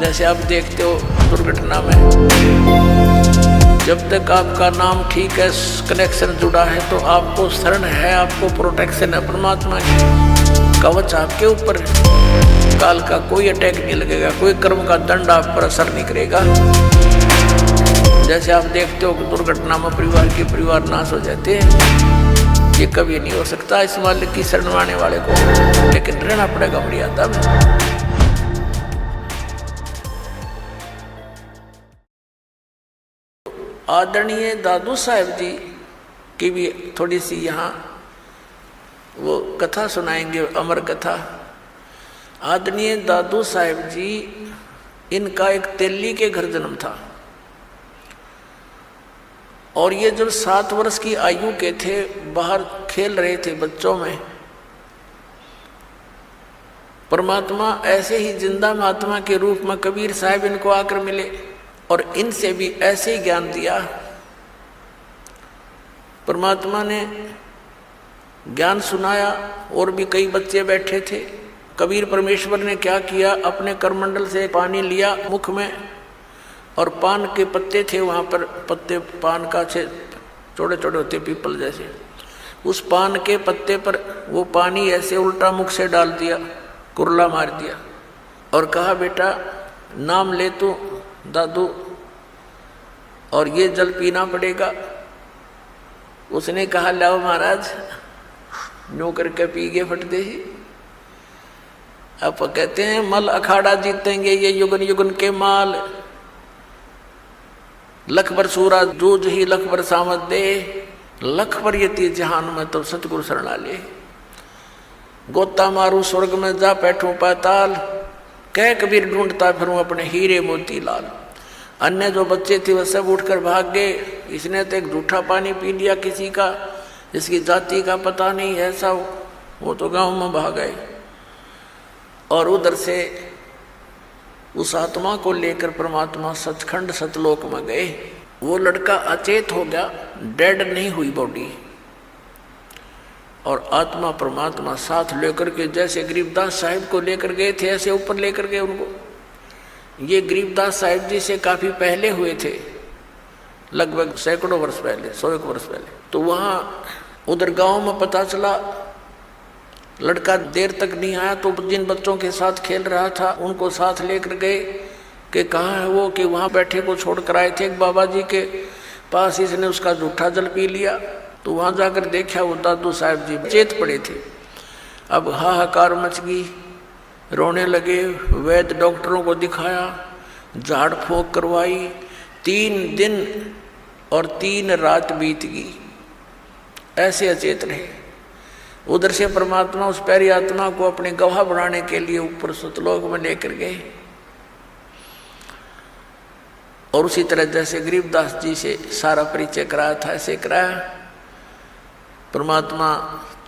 जैसे आप देखते हो दुर्घटना में जब तक आपका नाम ठीक है, कनेक्शन जुड़ा है, तो आपको शरण है, आपको प्रोटेक्शन है परमात्मा की, कवच आपके ऊपर है। काल का कोई अटैक नहीं लगेगा, कोई कर्म का दंड आप पर असर नहीं करेगा। जैसे आप देखते हो कि दुर्घटना में परिवार नाश हो जाते हैं, ये कभी नहीं हो सकता इस मालिक की शरण आने वाले को, लेकिन रहना पड़ेगा मर्यादा में। आदरणीय दादू साहब जी की भी थोड़ी सी यहाँ वो कथा सुनाएंगे, अमर कथा। आदरणीय दादू साहब जी, इनका एक तेली के घर जन्म था और ये जब 7 वर्ष की आयु के थे, बाहर खेल रहे थे बच्चों में, परमात्मा ऐसे ही जिंदा महात्मा के रूप में कबीर साहब इनको आकर मिले और इनसे भी ऐसे ही ज्ञान दिया। परमात्मा ने ज्ञान सुनाया और भी कई बच्चे बैठे थे। कबीर परमेश्वर ने क्या किया, अपने करमंडल से पानी लिया मुख में, और पान के पत्ते थे वहाँ पर, पत्ते पान का से छोटे छोटे होते पीपल जैसे, उस पान के पत्ते पर वो पानी ऐसे उल्टा मुख से डाल दिया, कुरला मार दिया और कहा, बेटा नाम ले तू दादू और ये जल पीना पड़ेगा। उसने कहा, लाओ महाराज, नो करके पी गए फटते ही। अब कहते हैं मल अखाड़ा जीतेंगे ये युगन युगन के माल, लख बर सूरा जूझ ही लख बर सामत दे, लख बर यति जहान में तो सतगुरु शरणा ले, गोता मारू स्वर्ग में जा बैठूं पाताल, कह कबीर ढूंढता फिरूं अपने हीरे मोती लाल। अन्य जो बच्चे थे वह सब उठकर भाग गए। इसने तो एक झूठा पानी पी लिया किसी का, जिसकी जाति का पता नहीं है, ऐसा वो तो गांव में भाग गए। और उधर से उस आत्मा को लेकर परमात्मा सचखंड सतलोक में गए। वो लड़का अचेत हो गया, डेड नहीं हुई बॉडी, और आत्मा परमात्मा साथ लेकर के, जैसे गरीबदास साहिब को लेकर गए थे ऐसे ऊपर लेकर गए उनको। ये गरीबदास साहिब जी से काफ़ी पहले हुए थे, लगभग सैकड़ों वर्ष पहले, 100 वर्ष पहले। तो वहाँ उधर गांव में पता चला, लड़का देर तक नहीं आया, तो जिन बच्चों के साथ खेल रहा था उनको साथ लेकर गए कि कहाँ है वो, कि वहाँ बैठे को छोड़ कर आए थे एक बाबा जी के पास, इसने उसका जूठा जल पी लिया। तो वहाँ जाकर देखा वो दादू साहब जी चेत पड़े थे। अब हाहाकार मच गई, रोने लगे। वैद्य डॉक्टरों को दिखाया, झाड़ फूंक करवाई, 3 दिन और 3 रात बीत गई, ऐसे अचेत रहे। उधर से परमात्मा उस प्यारी आत्मा को अपने गवाह बनाने के लिए ऊपर सतलोक में लेकर गए। और उसी तरह जैसे गरीबदास जी से सारा परिचय कराया था, ऐसे कराया। परमात्मा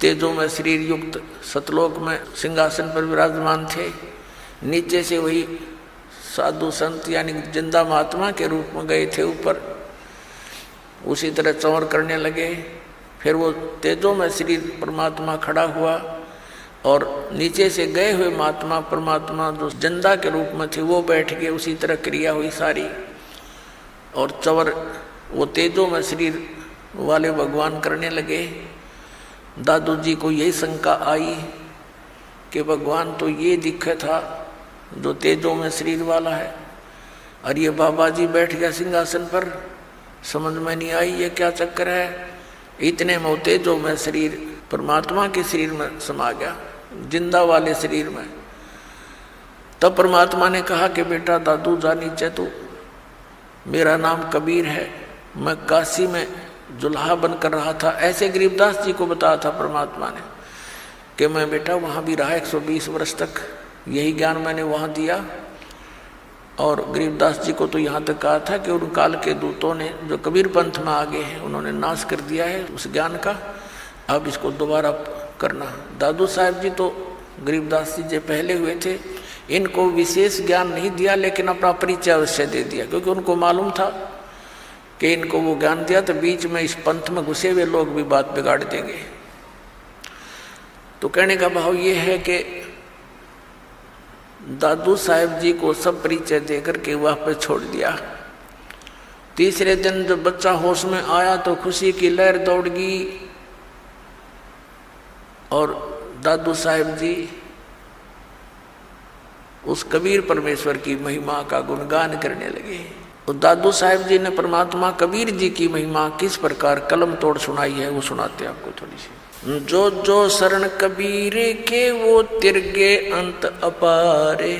तेजों में शरीर युक्त सतलोक में सिंहासन पर विराजमान थे। नीचे से वही साधु संत यानी जिंदा महात्मा के रूप में गए थे ऊपर, उसी तरह चौर करने लगे। फिर वो तेजों में शरीर परमात्मा खड़ा हुआ और नीचे से गए हुए महात्मा परमात्मा जो जिंदा के रूप में थे वो बैठ गए, उसी तरह क्रिया हुई सारी। और चवर वो तेजों में शरीर वाले भगवान करने लगे। दादू जी को यही शंका आई कि भगवान तो ये दिखा था जो तेजों में शरीर वाला है, और ये बाबा जी बैठ गया सिंहासन पर, समझ में नहीं आई ये क्या चक्कर है। इतने में तेजों में शरीर परमात्मा के शरीर में समा गया, जिंदा वाले शरीर में। तब परमात्मा ने कहा कि बेटा दादू जा नीचे, तू, मेरा नाम कबीर है, मैं काशी में जुल्हा बनकर रहा था। ऐसे गरीबदास जी को बताया था परमात्मा ने कि मैं बेटा वहाँ भी रहा 120 वर्ष तक, यही ज्ञान मैंने वहाँ दिया। और गरीबदास जी को तो यहाँ तक कहा था कि उन काल के दूतों ने जो कबीर पंथ में आगे हैं उन्होंने नाश कर दिया है उस ज्ञान का, अब इसको दोबारा करना। दादू साहब जी तो गरीबदास जी पहले हुए थे, इनको विशेष ज्ञान नहीं दिया, लेकिन अपना परिचय अवश्य दे दिया, क्योंकि उनको मालूम था कि इनको वो ज्ञान दिया तो बीच में इस पंथ में घुसे हुए लोग भी बात बिगाड़ देंगे। तो कहने का भाव ये है कि दादू साहेब जी को सब परिचय देकर के वहाँ पे छोड़ दिया। तीसरे दिन जब बच्चा होश में आया तो खुशी की लहर दौड़ गई और दादू साहेब जी उस कबीर परमेश्वर की महिमा का गुणगान करने लगे। तो दादू साहेब जी ने परमात्मा कबीर जी की महिमा किस प्रकार कलम तोड़ सुनाई है वो सुनाते आपको थोड़ी सी। जो जो शरण कबीर के वो तिरगे अंत अपारे,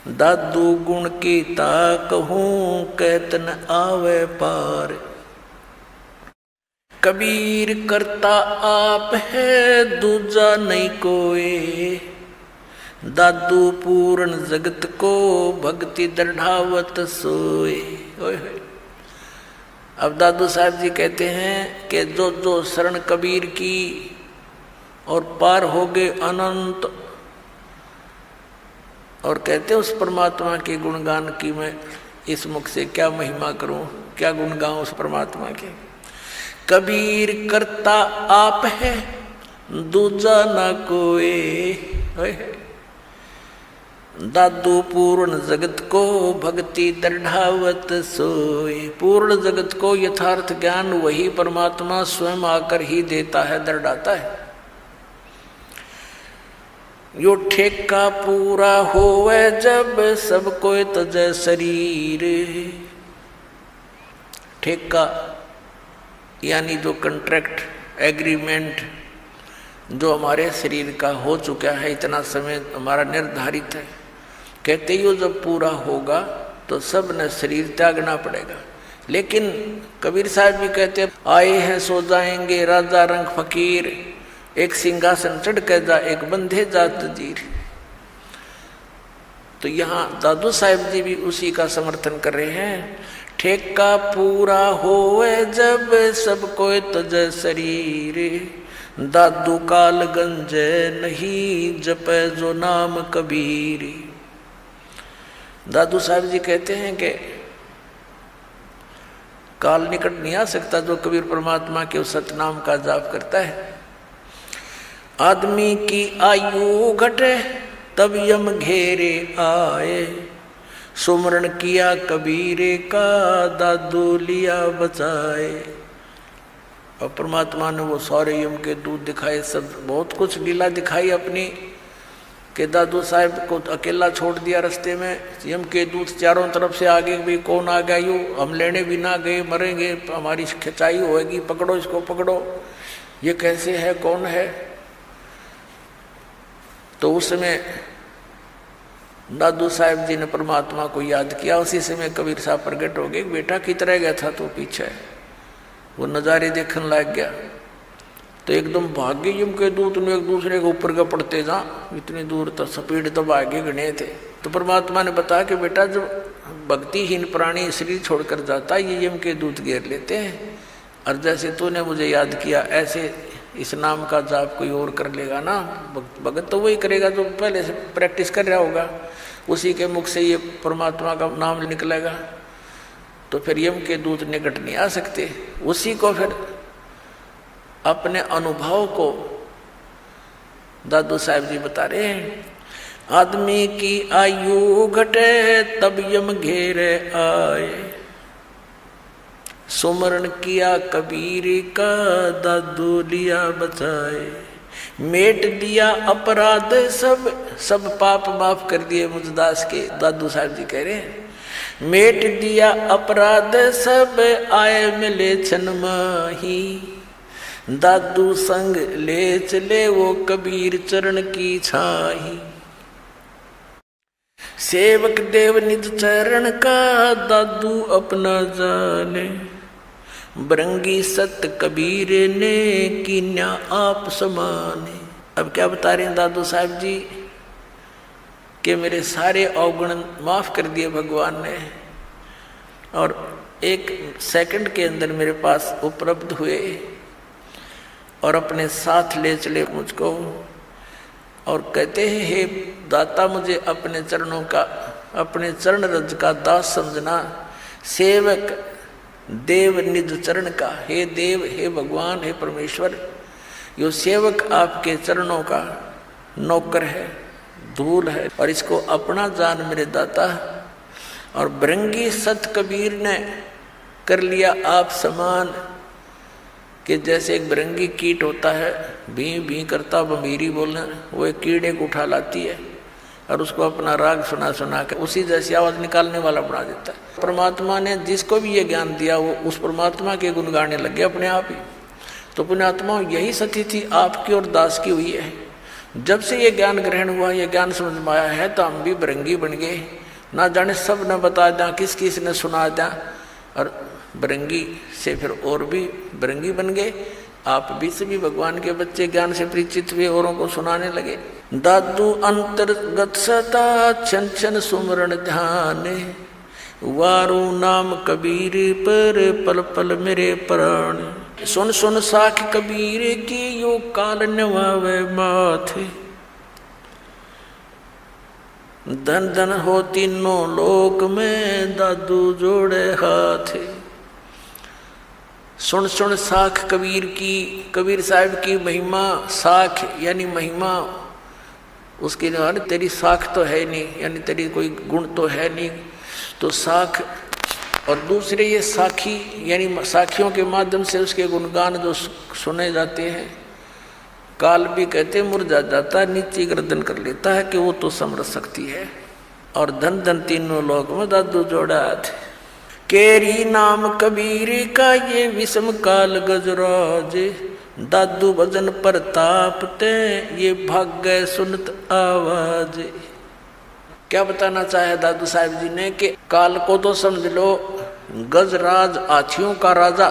दादू गुण की ता कहूं कहतन आवे पार। कबीर करता आप है दूजा नहीं कोई, दादू पूर्ण जगत को भक्ति दृढ़ावत सोए। अब दादू साहब जी कहते हैं कि जो जो शरण कबीर की और पार हो गए अनंत, और कहते उस परमात्मा के गुणगान की मैं इस मुख से क्या महिमा करूं, क्या गुण गाऊं उस परमात्मा के। कबीर करता आप है दूजा ना कोई, दादू पूर्ण जगत को भक्ति दृढ़ावत सोए। पूर्ण जगत को यथार्थ ज्ञान वही परमात्मा स्वयं आकर ही देता है, दृढ़ाता है। यो ठेका पूरा होवे जब सब कोई तजय शरीर। ठेका यानी जो कंट्रैक्ट एग्रीमेंट जो हमारे शरीर का हो चुका है, इतना समय हमारा निर्धारित है, कहते ही वो जब पूरा होगा तो सब ने शरीर त्यागना पड़ेगा। लेकिन कबीर साहब भी कहते आए हैं सो जाएंगे राजा रंग फकीर, एक सिंहासन चढ़ के जा एक बंधे जात जीर। तो यहाँ दादू साहब जी भी उसी का समर्थन कर रहे हैं। ठेका पूरा होए जब सब कोई तजय शरीर, दादू काल गंजे नहीं जपे जो नाम कबीर। दादू साहब जी कहते हैं कि काल निकट नहीं आ सकता जो कबीर परमात्मा के उस सतनाम का जाप करता है। आदमी की आयु घटे तब यम घेरे आए, सुमरण किया कबीरे का दादू लिया बचाए। और परमात्मा ने वो सारे यम के दूत दिखाए, सब बहुत कुछ लीला दिखाई अपनी, कि दादू साहब को अकेला छोड़ दिया रास्ते में। यम के दूत चारों तरफ से आगे भी कौन आ गया, यूँ हम लेने भी ना गए, मरेंगे, हमारी खिंचाई होएगी, पकड़ो इसको पकड़ो, ये कैसे है कौन है। तो उस समय दादू साहब जी ने परमात्मा को याद किया। उसी समय कबीर साहब प्रकट हो गए। बेटा कितना गया था तो पीछे वो नज़ारे देखने लग गया। तो एकदम भाग्य यम के दूत ने एक दूसरे के ऊपर का पड़ते जा, इतनी दूर तक स्पीड तब आगे गणे थे। तो परमात्मा ने बताया कि बेटा जब भक्तिहीन प्राणी शरीर छोड़कर जाता है ये यम के दूत घेर लेते हैं, और जैसे तूने मुझे याद किया ऐसे इस नाम का जाप कोई और कर लेगा ना, भगत तो वही करेगा जो पहले से प्रैक्टिस कर रहा होगा, उसी के मुख से ये परमात्मा का नाम निकलेगा। तो फिर यम के दूत निकट नहीं आ सकते। उसी को फिर अपने अनुभव को दादू साहब जी बता रहे हैं। आदमी की आयु घटे तब यम घेरे आए, सुमरण किया कबीर का दादू लिया बचाए। मेट दिया अपराध सब पाप माफ कर दिए मुझदास के, दादू साहब जी कह रहे हैं। मेट दिया अपराध सब आए मिले छन माही, दादू संग ले चले वो कबीर चरण की छाही। सेवक देव निज चरण का दादू अपना जाने, बरंगी सत कबीर ने कीन्या आप समाने। अब क्या बता रहे हैं दादू साहब जी कि मेरे सारे अवगुण माफ कर दिए भगवान ने, और एक सेकंड के अंदर मेरे पास उपलब्ध हुए और अपने साथ ले चले मुझको, और कहते हैं हे दाता मुझे अपने चरणों का, अपने चरण रज का दास समझना। सेवक देव निज चरण का, हे देव हे भगवान हे परमेश्वर, यो सेवक आपके चरणों का नौकर है, धूल है, और इसको अपना जान मेरे दाता। और भृंगी सत कबीर ने कर लिया आप समान, कि जैसे एक भृंगी कीट होता है, भी भी करता बमीरी बोलना, वो एक कीड़े को उठा लाती है और उसको अपना राग सुना सुना के उसी जैसी आवाज निकालने वाला बना देता है। परमात्मा ने जिसको भी ये ज्ञान दिया वो उस परमात्मा के गुण गाने लगे अपने आप ही। तो पुण्यात्मा यही सती थी आपकी और दास की हुई है। जब से ये ज्ञान ग्रहण हुआ, ये ज्ञान समझ में आया है, तो हम भी भृंगी बन गए, ना जाने सब न बता दें, किस किस ने सुना दें, और भृंगी से फिर और भी भृंगी बन गए। आप भी सभी भगवान के बच्चे ज्ञान से परिचित हुए, औरों को सुनाने लगे। दादू अंतर्गत सता छन छन सुमरण ध्यान, वारू नाम कबीर पर पल पल मेरे प्राण। सुन सुन साख कबीर की यो काल नवावे माथे, धन धन हो तीनों लोक में दादू जोड़े हाथ। सुन सुन साख कबीर की, कबीर साहब की महिमा। साख यानी महिमा, उसकी तेरी साख तो है नहीं, यानी तेरी कोई गुण तो है नहीं, तो साख। और दूसरे ये साखी, यानी साखियों के माध्यम से उसके गुणगान जो सुने जाते हैं। काल भी कहते मुरझा जाता, नीचे गर्दन कर लेता है कि वो तो समझ सकती है। और धन धन तीनों लोक में दादू जोड़ा थे। केरी नाम कबीर का ये विषम काल गजराज, दादू भजन प्रताप ते ये भाग्य सुनत आवाज। क्या बताना चाहे दादू साहब जी ने कि काल को तो समझ लो गजराज, हाथियों का राजा,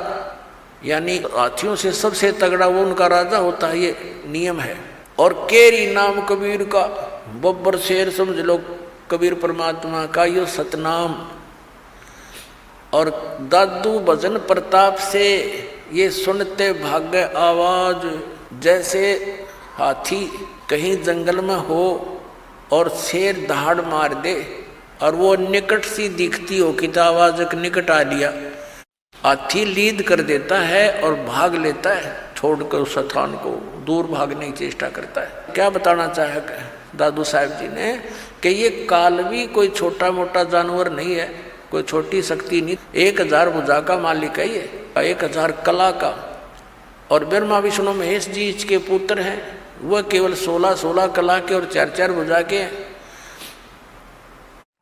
यानी हाथियों से सबसे तगड़ा वो उनका राजा होता है, ये नियम है। और केरी नाम कबीर का, बब्बर शेर समझ लो कबीर परमात्मा का यो सतनाम। और दादू भजन प्रताप से ये सुनते भाग्य आवाज। जैसे हाथी कहीं जंगल में हो और शेर दहाड़ मार दे और वो निकट सी दिखती हो कि तो आवाज एक निकट आ लिया, हाथी लीद कर देता है और भाग लेता है, छोड़कर उस स्थान को दूर भागने की चेष्टा करता है। क्या बताना चाहे दादू साहब जी ने कि ये काल भी कोई छोटा मोटा जानवर नहीं है, कोई छोटी शक्ति नहीं। 1000 भुजा का मालिक है ये, 1000 कला का। और ब्रह्मा विष्णु महेश जी इसके पुत्र हैं, वह केवल 16 कला के और 4 भुजा के हैं।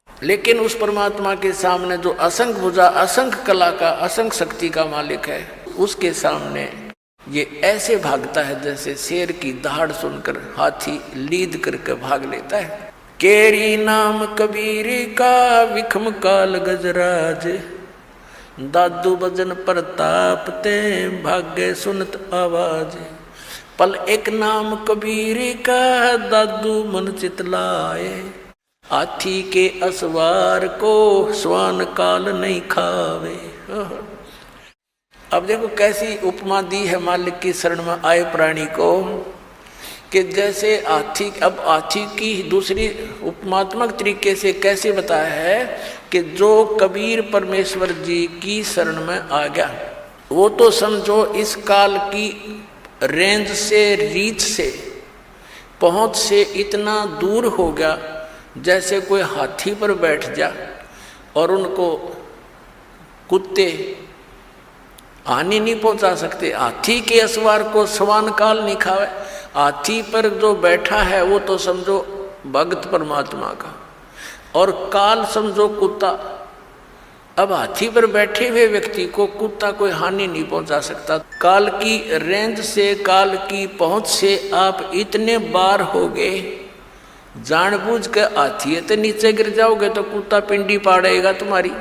लेकिन उस परमात्मा के सामने जो असंख्य भुजा, असंख्य कला का, असंख्य शक्ति का मालिक है, उसके सामने ये ऐसे भागता है जैसे शेर की दहाड़ सुनकर हाथी लीद करके भाग लेता है। केरी नाम कबीर का विखम काल गजराज, दादू भजन प्रताप ते भाग्य सुनत आवाज। पल एक नाम कबीर का दादू मन चितलाए, हाथी के असवार को स्वान काल नहीं खावे। अब देखो कैसी उपमा दी है मालिक की शरण में आए प्राणी को, कि जैसे हाथी। अब हाथी की दूसरी उपमात्मक तरीके से कैसे बताया है कि जो कबीर परमेश्वर जी की शरण में आ गया, वो तो समझो इस काल की रेंज से, रीच से, पहुंच से इतना दूर हो गया जैसे कोई हाथी पर बैठ जा और उनको कुत्ते हानि नहीं पहुंचा सकते। हाथी के असवार को स्वान काल नहीं खावे। हाथी पर जो बैठा है वो तो समझो भक्त परमात्मा का, और काल समझो कुत्ता। अब हाथी पर बैठे हुए व्यक्ति को कुत्ता कोई हानि नहीं पहुंचा सकता। काल की रेंज से, काल की पहुंच से आप इतने बार हो गए, जानबूझ के हाथी तो नीचे गिर जाओगे तो कुत्ता पिंडी पाड़ेगा तुम्हारी,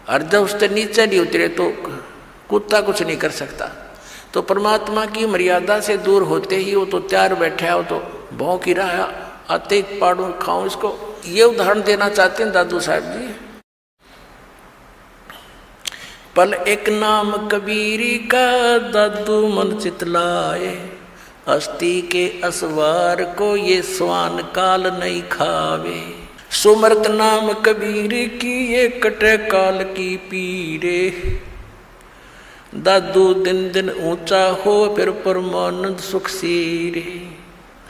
और जब उससे नीचे नहीं उतरे तो कुत्ता कुछ नहीं कर सकता। तो परमात्मा की मर्यादा से दूर होते ही वो तो तैयार बैठा है, वो तो भौंक ही रहा है, आते ही पाड़ू खाऊं इसको। ये उदाहरण देना चाहते हैं दादू साहब जी। पल एक नाम कबीरी का दादू मन चितलाए, हस्ती के असवार को ये स्वान काल नहीं खावे। सुमरत नाम कबीर की ये कटे काल की पीरे, दादू दिन दिन ऊंचा हो फिर परमानंद सुख सीरे।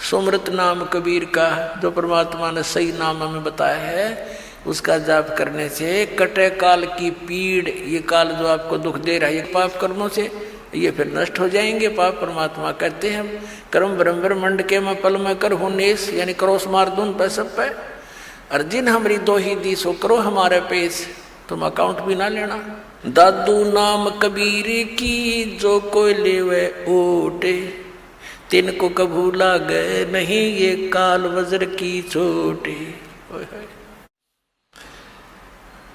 सुमृत नाम कबीर का, जो परमात्मा ने सही नाम हमें बताया है, उसका जाप करने से कटे काल की पीड़, ये काल जो आपको दुख दे रहा है ये पाप कर्मों से, ये फिर नष्ट हो जाएंगे। पाप परमात्मा कहते हैं कर्म ब्रह्मंड के मैं पल में कर हूँ नेस, यानी क्रोस मार दूं पे सब पे, अर्जिन हमारी दो ही दी सो करो हमारे पेश, तुम अकाउंट भी ना लेना। दादू नाम कबीर की जो कोई लेवे ओटे, तिनको कभू लागे नहीं ये काल वज्र की चोटे।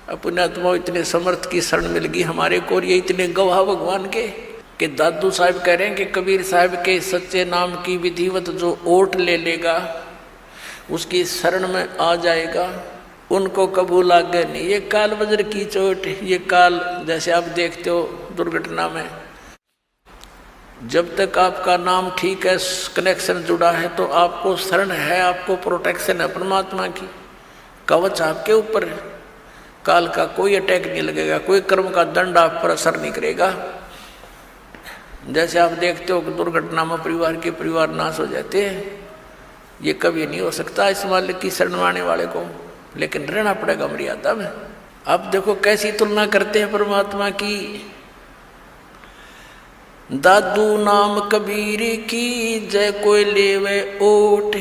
अपने आत्मा इतने समर्थ की शरण मिल गई हमारे को, और ये इतने गवाह भगवान के कि दादू साहब कह रहे हैं कि कबीर साहब के सच्चे नाम की विधिवत जो ओट ले लेगा, उसकी शरण में आ जाएगा, उनको कबू लागे नहीं ये काल वज्र की चोट। ये काल जैसे आप देखते हो दुर्घटना में, जब तक आपका नाम ठीक है, कनेक्शन जुड़ा है, तो आपको शरण है, आपको प्रोटेक्शन है परमात्मा की, कवच आपके ऊपर है, काल का कोई अटैक नहीं लगेगा, कोई कर्म का दंड आप पर असर नहीं करेगा। जैसे आप देखते हो कि दुर्घटना में परिवार नाश हो जाते हैं, ये कभी नहीं हो सकता इस मालिक की शरण आने वाले को, लेकिन रहना पड़ेगा मर्यादा में। अब देखो कैसी तुलना करते हैं परमात्मा की। दादू नाम कबीर की जय कोई लेवे ओट,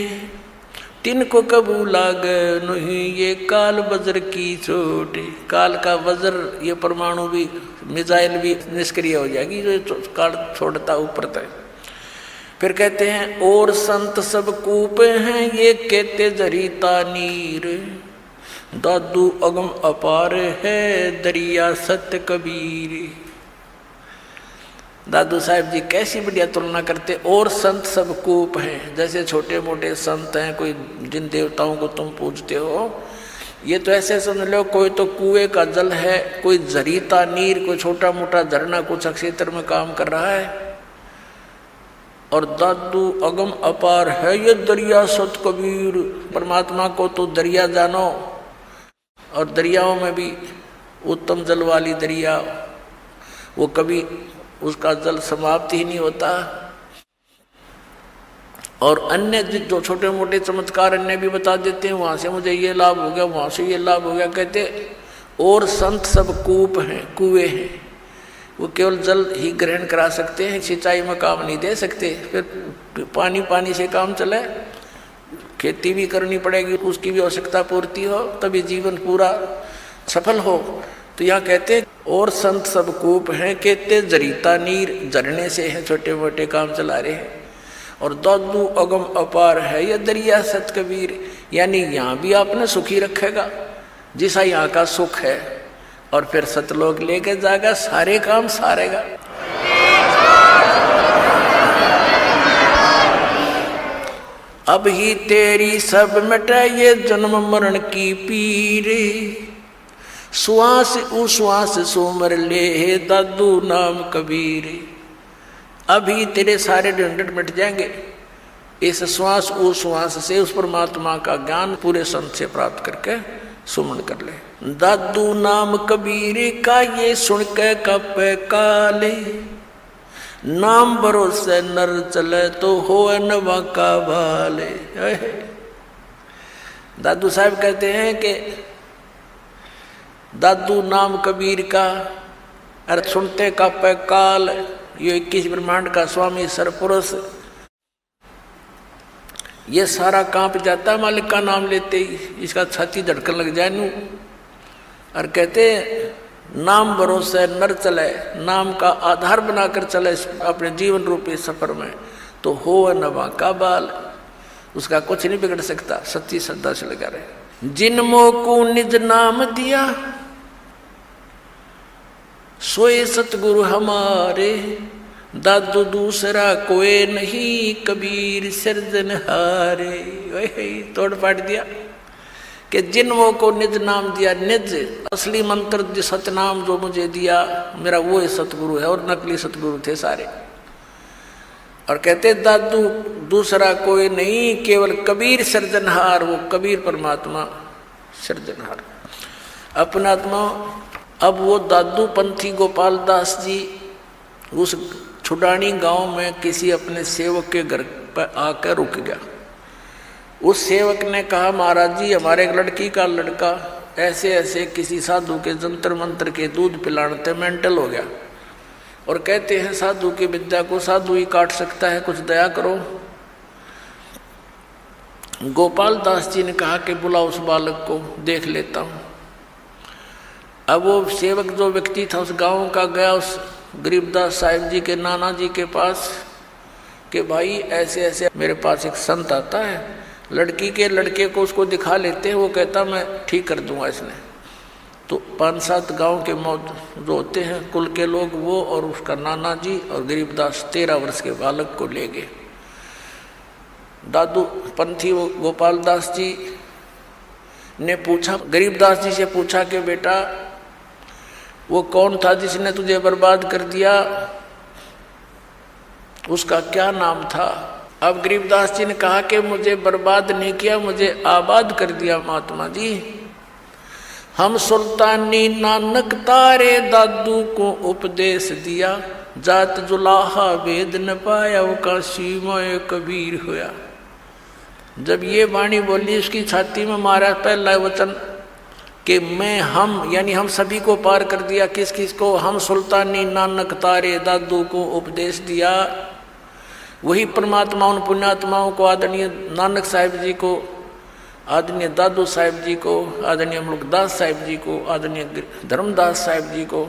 तिनको कबू लाग नहीं ये काल वज्र की चोट। काल का वज्र, ये परमाणु भी, मिसाइल भी निष्क्रिय हो जाएगी जो काल छोड़ता ऊपर तक। फिर कहते हैं और संत सब कूप हैं ये कहते जरीता नीर, दादू अगम अपार है दरिया सत्य कबीर। दादू साहब जी कैसी बढ़िया तुलना करते। और संत सब कूप हैं, जैसे छोटे मोटे संत हैं, कोई जिन देवताओं को तुम पूजते हो, ये तो ऐसे समझ लो कोई तो कुएं का जल है, कोई जरीता नीर, कोई छोटा मोटा झरना कुछ क्षेत्र में काम कर रहा है। और दादू अगम अपार है ये दरिया सत कबीर। परमात्मा को तो दरिया जानो, और दरियाओं में भी उत्तम जल वाली दरिया, वो कभी उसका जल समाप्त ही नहीं होता। और अन्य जो छोटे मोटे चमत्कार अन्य भी बता देते हैं, वहाँ से मुझे ये लाभ हो गया, वहाँ से ये लाभ हो गया। कहते और संत सब कूप हैं, कुएं हैं, वो केवल जल ही ग्रहण करा सकते हैं, सिंचाई में काम नहीं दे सकते। फिर पानी से काम चले, खेती भी करनी पड़ेगी, उसकी भी आवश्यकता पूर्ति हो, तभी जीवन पूरा सफल हो। तो यहाँ कहते और संत सब कूप हैं, कहते जरीता नीर, झरने से हैं, छोटे मोटे काम चला रहे हैं। और दादू अगम अपार है ये दरिया सत कबीर, यानी यहाँ भी आपने सुखी रखेगा जैसा यहाँ का सुख है, और फिर सतलोक लेके जाएगा, सारे काम सारेगा। अब ही तेरी सब मिटे ये जन्म मरण की पीर, श्वास उश्वास सुमर ले दादू नाम कबीर। अभी तेरे सारे झंझट मिट जाएंगे, इस श्वास उश्वास से उस परमात्मा का ज्ञान पूरे संत से प्राप्त करके सुमन कर ले। दादू नाम कबीर का ये सुन के कपे काले, नाम भरोसे नर चले तो हो नवा का भाले। दादू साहब कहते हैं कि दादू नाम कबीर का अर्थ सुनते का पे काल, ये 21 ब्रह्मांड का स्वामी सरपुरुष, ये सारा कांप जाता है मालिक का नाम लेते ही, इसका छाती धड़कन लग जाए नू। और कहते नाम भरोसे नर चले, नाम का आधार बनाकर चले अपने जीवन रूपी सफर में, तो हो नवा का बाल, उसका कुछ नहीं बिगड़ सकता, सच्ची श्रद्धा से लगा रहे। जिनमो को निज नाम दिया सोए सतगुरु हमारे, दादू दूसरा कोई नहीं कबीर सिरजनहारे। वही तोड़ पाट दिया कि जिनमो को निज नाम दिया, निज असली मंत्र जो सतनाम जो मुझे दिया मेरा वो ही सतगुरु है, और नकली सतगुरु थे सारे। और कहते दादू दूसरा कोई नहीं केवल कबीर सृजनहार, वो कबीर परमात्मा सृजनहार अपना आत्मा। अब वो दादू पंथी गोपाल दास जी उस छुडानी गांव में किसी अपने सेवक के घर पर आकर रुक गया। उस सेवक ने कहा, महाराज जी हमारे एक लड़की का लड़का ऐसे ऐसे किसी साधु के जंतर मंत्र के दूध पिलाने मेंटल हो गया, और कहते हैं साधु की विद्या को साधु ही काट सकता है, कुछ दया करो। गोपाल दास जी ने कहा कि बुलाओ उस बालक को, देख लेता हूँ। अब वो सेवक जो व्यक्ति था उस गांव का गया उस गरीबदास साहिब जी के नाना जी के पास कि भाई ऐसे ऐसे मेरे पास एक संत आता है, लड़की के लड़के को उसको दिखा लेते हैं, वो कहता मैं ठीक कर दूंगा इसने। तो 5-7 गांव के जो होते हैं कुल के लोग, वो और उसका नाना जी और गरीबदास 13 वर्ष के बालक को ले गए। दादू पंथी वो गोपाल दास जी ने पूछा, गरीबदास जी से पूछा कि बेटा वो कौन था जिसने तुझे बर्बाद कर दिया, उसका क्या नाम था? अब गरीबदास जी ने कहा कि मुझे बर्बाद नहीं किया, मुझे आबाद कर दिया महात्मा जी। हम सुल्तानी नानक तारे दादू को उपदेश दिया, जात जुलाहा वेद न पाया, वो काशी मोए कबीर होया। जब ये वाणी बोली उसकी छाती में मारा पहला वचन कि मैं हम यानी हम सभी को पार कर दिया। किस किस को? हम सुल्तानी नानक तारे दादू को उपदेश दिया। वही परमात्मा उन पुण्यात्माओं को, आदरणीय नानक साहिब जी को, आदरणीय दादू साहिब जी को, आदरणीय मुल्कदास साहिब जी को, आदरणीय धर्मदास साहिब जी को,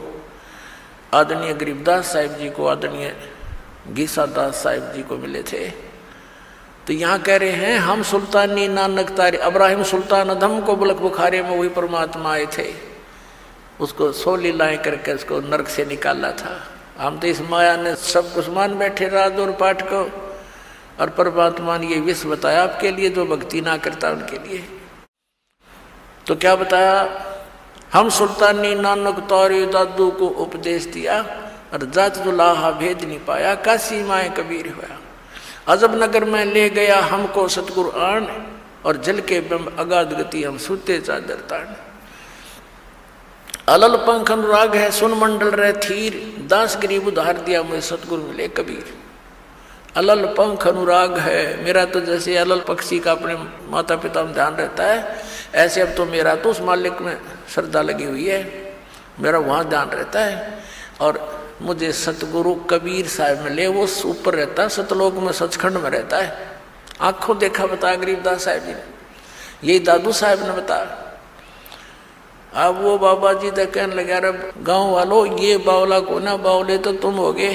आदरणीय गरीबदास साहिब जी को, आदरणीय गीसादास साहिब जी को मिले थे। तो यहाँ कह रहे हैं हम सुल्तानी नानक तारे, अब्राहिम सुल्तान अधम को बुलक बुखारे में वही परमात्मा आए थे, उसको 100 लीलाएं करके उसको नरक से निकाला था। हम तो इस माया ने सब कुछ मान बैठे राज और पाठ को, और परमात्मा ने ये विष बताया आपके लिए, जो भक्ति ना करता उनके लिए। तो क्या बताया? हम सुल्तानी नानक तारे दादू को उपदेश दिया, और जात जुलाहा भेद नहीं पाया, काशी माए कबीर होया। अजब नगर में ले गया हमको सतगुरु आन, और जल के बिंब अगाध गति हम सूते चादर तान। अलल पंख अनुराग है सुन मंडल रह थीर, दास गरीब उधार दिया मुझे सतगुरु मिले कबीर। अलल पंख अनुराग है, मेरा तो जैसे अलल पक्षी का अपने माता पिता में ध्यान रहता है, ऐसे अब तो मेरा तो उस मालिक में श्रद्धा लगी हुई है, मेरा वहाँ ध्यान रहता है। और मुझे सतगुरु कबीर साहब मिले, वो ऊपर रहता है, सतलोक में सचखंड में रहता है। आंखों देखा बताया गरीबदास साहब जी ने, यही दादू साहब ने बताया। अब वो बाबा जी तो कहने लगे, अरे गाँव वालों ये बावला को ना, बावले तो तुम होगे,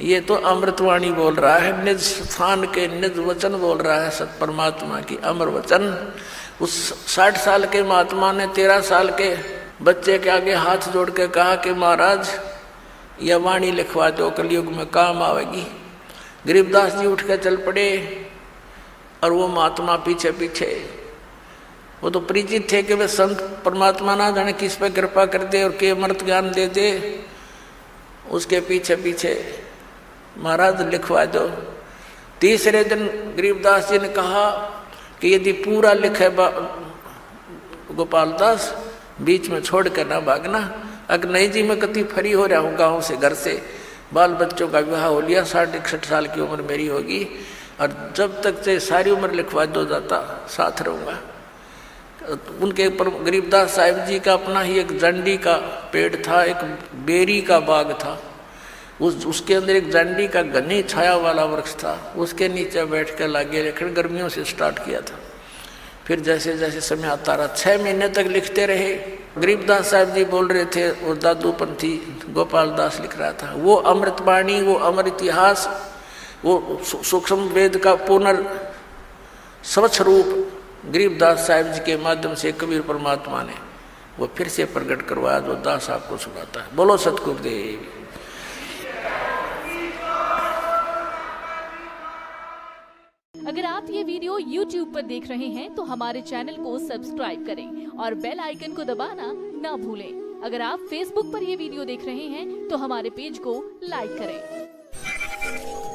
ये तो अमृतवाणी बोल रहा है, निज स्थान के निज वचन बोल रहा है, सत परमात्मा की अमर वचन। उस 60 साल के महात्मा ने 13 साल के बच्चे के आगे हाथ जोड़ के कहा कि महाराज यह वाणी लिखवा दो, कलयुग में काम आवेगी। गरीबदास जी उठ कर चल पड़े, और वो महात्मा पीछे पीछे। वो तो परिचित थे कि वे संत परमात्मा ना जाने किस पे कृपा कर दे और के अमृत ज्ञान दे दे, उसके पीछे पीछे महाराज लिखवा दो। तीसरे दिन गरीबदास जी ने कहा कि यदि पूरा लिखे गोपाल दास, बीच में छोड़ कर ना भागना। अगर नहीं जी मैं कति फरी हो रहा हूँ गाँव से, घर से, बाल बच्चों का विवाह हो लिया, 60-61 साल की उम्र मेरी होगी, और जब तक से सारी उम्र लिखवा दो जाता साथ रहूँगा। उनके ऊपर गरीबदास साहिब जी का अपना ही एक जंडी का पेड़ था, एक बेरी का बाग था, उसके अंदर एक जंडी का घनी छाया वाला वृक्ष था, उसके नीचे बैठ कर लागे लेकिन गर्मियों से स्टार्ट किया था। फिर जैसे जैसे समय आता रहा, 6 महीने तक लिखते रहे। गरीबदास साहब जी बोल रहे थे और दादू पंथी गोपाल दास लिख रहा था। वो अमृतवाणी, वो अमर इतिहास, वो सूक्ष्म वेद का स्वच्छ रूप गरीबदास साहब जी के माध्यम से कबीर परमात्मा ने वो फिर से प्रकट करवाया, जो दास आपको सुनाता है। बोलो सतगुरुदेव। अगर आप ये वीडियो YouTube पर देख रहे हैं तो हमारे चैनल को सब्सक्राइब करें और बेल आइकन को दबाना ना भूलें। अगर आप Facebook पर ये वीडियो देख रहे हैं तो हमारे पेज को लाइक करें।